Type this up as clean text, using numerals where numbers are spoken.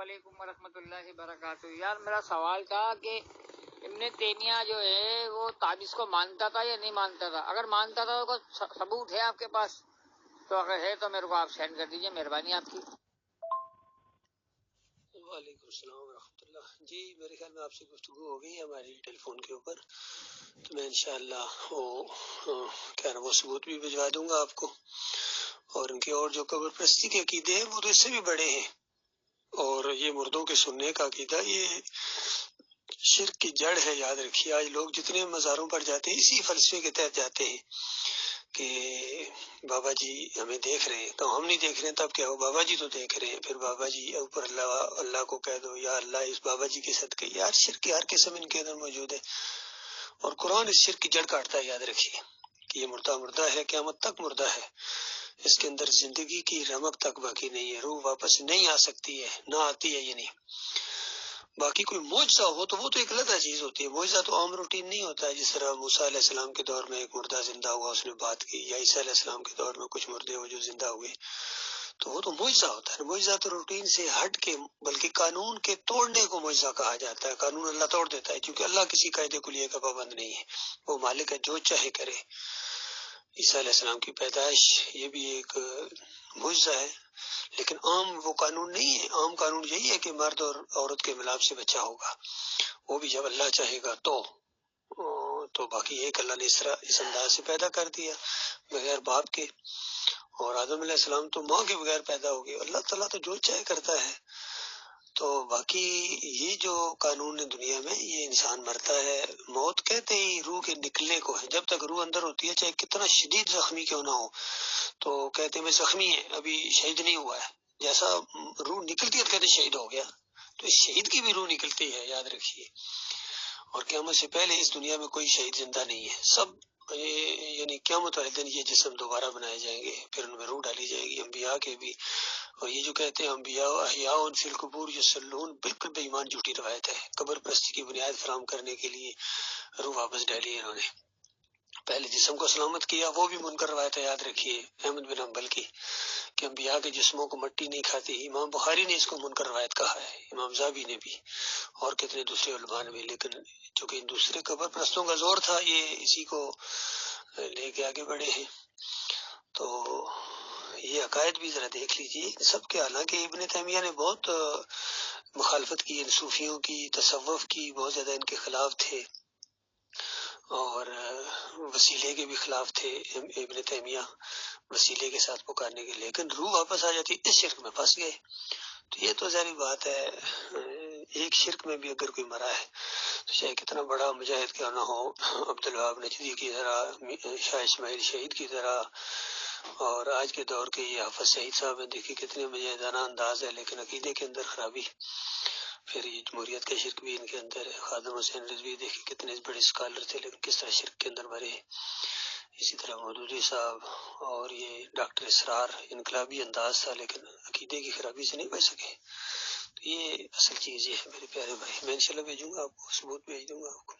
علیکم ورحمۃ اللہ وبرکاتہ۔ یار میرا سوال تھا کہ ابن تیمیہ جو ہے وہ تعویذ کو مانتا تھا یا نہیں مانتا تھا؟ اگر مانتا تھا تو ثبوت ہے آپ کے پاس؟ تو اگر ہے تو میرے کو آپ سینڈ کر دیجیے، مہربانی آپ کی۔ وعلیکم السلام ورحمۃ اللہ۔ جی میرے خیال میں آپ سے گفتگو ہو گئی ہماری ٹیلی فون کے اوپر، تو میں انشاءاللہ وہ ثبوت بھی بھجوا دوں گا آپ کو، اور ان کے اور جو قبر پرستی کے عقیدے ہیں وہ تو اس سے بھی بڑے ہیں، اور یہ مردوں کے سننے کا عقیدہ یہ شرک کی جڑ ہے۔ یاد رکھیے آج لوگ جتنے مزاروں پر جاتے ہیں اسی فلسفے کے تحت جاتے ہیں کہ بابا جی ہمیں دیکھ رہے ہیں، تو ہم نہیں دیکھ رہے ہیں تب کیا ہو، بابا جی تو دیکھ رہے ہیں، پھر بابا جی اوپر اللہ کو کہہ دو یا اللہ اس بابا جی کے صدقے۔ یار شرک کی ہر قسم ان کے اندر موجود ہے، اور قرآن اس شرک کی جڑ کاٹتا ہے۔ یاد رکھیے کہ یہ مردہ ہے، قیامت تک مردہ ہے، اس کے اندر زندگی کی رمق تک باقی نہیں ہے، روح واپس نہیں آ سکتی ہے، نہ آتی ہے یہ نہیں۔ باقی کوئی معجزہ ہو تو وہ تو ایک علیحدہ چیز ہوتی ہے، معجزہ تو عام روٹین نہیں ہوتا ہے، جس طرح موسیٰ علیہ السلام کے دور میں ایک مردہ زندہ ہوا، اس نے بات کی، یا عیسیٰ علیہ السلام کے دور میں کچھ مردے ہوئے جو زندہ ہوئے، تو وہ تو معجزہ ہوتا ہے۔ معجزہ تو روٹین سے ہٹ کے بلکہ قانون کے توڑنے کو معجزہ کہا جاتا ہے۔ قانون اللہ توڑ دیتا ہے، کیونکہ اللہ کسی قاعدے کلیہ کا پابند نہیں ہے، وہ مالک ہے، جو چاہے کرے۔ عیسیٰ علیہ السلام کی پیدائش یہ بھی ایک معجزہ ہے، لیکن عام وہ قانون نہیں ہے۔ عام قانون یہی ہے کہ مرد اور عورت کے ملاپ سے بچہ ہوگا، وہ بھی جب اللہ چاہے گا تو باقی ایک اللہ نے اس انداز سے پیدا کر دیا بغیر باپ کے، اور آدم علیہ السلام تو ماں کے بغیر پیدا ہو گئے۔ اللہ تعالیٰ تو جو چاہے کرتا ہے۔ تو باقی یہ جو قانون ہے دنیا میں، یہ انسان مرتا ہے، موت کہتے ہی روح کے نکلنے کو ہے۔ جب تک روح اندر ہوتی ہے، چاہے کتنا شدید زخمی کیوں نہ ہو، تو کہتے ہیں میں زخمی ہے، ابھی شہید نہیں ہوا ہے۔ جیسا روح نکلتی ہے تو کہتے شہید ہو گیا، تو اس شہید کی بھی روح نکلتی ہے، یاد رکھیے۔ اور قیامت سے پہلے اس دنیا میں کوئی شہید زندہ نہیں ہے، سب یعنی قیامت والے دن یہ جسم دوبارہ بنائے جائیں گے، پھر ان میں روح ڈالی جائے گی، انبیاء کے بھی۔ اور یہ جو کہتے ہیں انبیاء احیاء فی القبور یصلون، بالکل بے ایمان جھوٹی روایت ہے۔ قبر پرستی کی بنیاد فراہم کرنے کے لیے روح واپس ڈالی انہوں نے، پہلے جسم کو سلامت کیا، وہ بھی منکر روایت ہے، یاد رکھیے احمد بن حنبل کی، کہ انبیاء کے جسموں کو مٹی نہیں کھاتی۔ امام بخاری نے اس کو منکر روایت کہا ہے، امام زابی نے بھی، اور کتنے دوسرے علماء نے بھی، لیکن چونکہ ان دوسرے قبر پرستوں کا زور تھا، یہ اسی کو لے کے آگے بڑھے ہیں۔ تو یہ عقائد بھی ذرا دیکھ لیجیے سب کے، حالانکہ ابن تیمیہ نے بہت مخالفت کی ان صوفیوں کی، تصوف کی، بہت زیادہ ان کے خلاف تھے، اور وسیلے کے بھی خلاف تھے ابن تیمیہ، وسیلے کے ساتھ پکارنے کے، لیکن روح واپس آ جاتی، اس شرک میں پھنس گئے۔ تو یہ تو ظاہری بات ہے، ایک شرک میں بھی اگر کوئی مرا ہے تو چاہے کتنا بڑا مجاہد کیوں نہ ہو، عبدالوہاب نجدی کی طرح، شاہ اسماعیل شہید کی طرح، اور آج کے دور کے یہ حافظ سعید صاحب ہیں، دیکھیے کتنے مجاہدانہ انداز ہے، لیکن عقیدے کے اندر خرابی۔ پھر یہ جمہوریت کا شرک بھی ان کے اندر ہے۔ خادم حسین رضوی دیکھیے کتنے بڑے اسکالر تھے، لیکن کس طرح شرک کے اندر مرے۔ اسی طرح مودودی صاحب، اور یہ ڈاکٹر اسرار، انقلابی انداز تھا لیکن عقیدے کی خرابی سے نہیں بچ سکے۔ تو یہ اصل چیز یہ ہے میرے پیارے بھائی، میں انشاءاللہ بھیجوں گا آپ کو، ثبوت بھیج دوں گا آپ کو۔